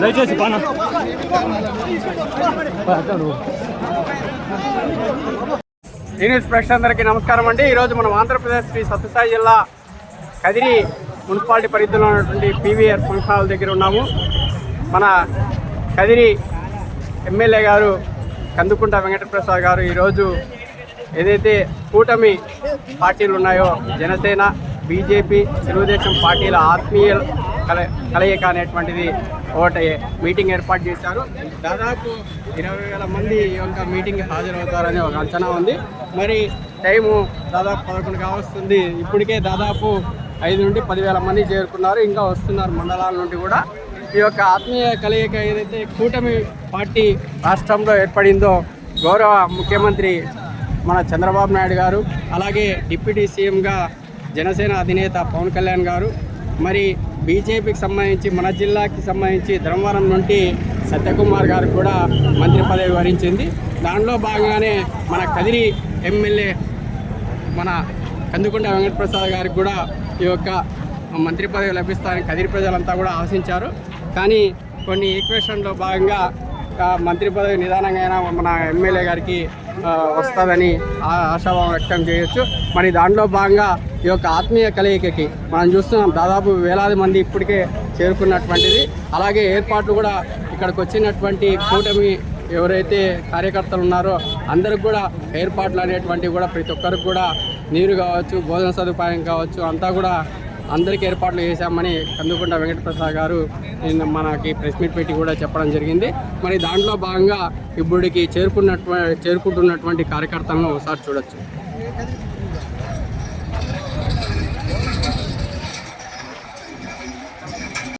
దయచేసి పాన ఈ న్యూస్ ప్రేక్షకులందరికీ నమస్కారం అండి. ఈరోజు మనం ఆంధ్రప్రదేశ్ శ్రీ సత్యసాయి జిల్లా కదిరి మున్సిపాలిటీ పరిధిలో ఉన్నటువంటి పీవీఆర్ ఫంక్షన్ హాల్ దగ్గర ఉన్నాము. మన కదిరి ఎమ్మెల్యే గారు కందుకుంట వెంకటప్రసాద్ గారు ఈరోజు ఏదైతే కూటమి పార్టీలు ఉన్నాయో జనసేన, బీజేపీ, తెలుగుదేశం పార్టీల ఆత్మీయ కలయిక అనేటువంటిది ఒకటి మీటింగ్ ఏర్పాటు చేశారు. దాదాపు 20,000 మంది ఈ యొక్క మీటింగ్కి హాజరవుతారని ఒక అంచనా ఉంది. మరి టైము దాదాపు 11 కావస్తుంది. ఇప్పటికే దాదాపు 5 నుండి 10,000 మంది చేరుకున్నారు. ఇంకా వస్తున్నారు మండలాల నుండి కూడా. ఈ యొక్క ఆత్మీయ కలయిక ఏదైతే కూటమి పార్టీ రాష్ట్రంలో ఏర్పడిందో గౌరవ ముఖ్యమంత్రి మన చంద్రబాబు నాయుడు గారు, అలాగే డిప్యూటీ సీఎంగా జనసేన అధినేత పవన్ కళ్యాణ్ గారు, మరి బీజేపీకి సంబంధించి మన జిల్లాకి సంబంధించి ధర్మవరం నుండి సత్యకుమార్ గారు కూడా మంత్రి పదవి వరించింది. దానిలో భాగంగానే మన కదిరి ఎమ్మెల్యే మన కందుకుంట వెంకటప్రసాద్ గారికి కూడా ఈ యొక్క మంత్రి పదవి లభిస్తారని కదిరి ప్రజలంతా కూడా ఆశించారు. కానీ కొన్ని ఈక్వేషన్లో భాగంగా మంత్రి పదవి నిదానంగా మన ఎమ్మెల్యే గారికి వస్తుందని ఆశాభావం వ్యక్తం చేయొచ్చు. మరి దాంట్లో భాగంగా ఈ యొక్క ఆత్మీయ కలయికకి మనం చూస్తున్నాం. దాదాపు వేలాది మంది ఇప్పటికే చేరుకున్నటువంటిది. అలాగే ఏర్పాట్లు కూడా ఇక్కడికి వచ్చినటువంటి కూటమి ఎవరైతే కార్యకర్తలు ఉన్నారో అందరికి కూడా ఏర్పాట్లు అనేటువంటివి కూడా ప్రతి ఒక్కరికి కూడా నీరు కావచ్చు, భోజన సదుపాయం కావచ్చు, అంతా కూడా అందరికీ ఏర్పాట్లు చేశామని కందుకుంట వెంకటప్రసాద్ గారు మనకి ప్రెస్ మీట్ పెట్టి కూడా చెప్పడం జరిగింది. మరి దాంట్లో భాగంగా ఇప్పటికి చేరుకుంటున్నటువంటి కార్యకర్తలను ఒకసారి చూడొచ్చు.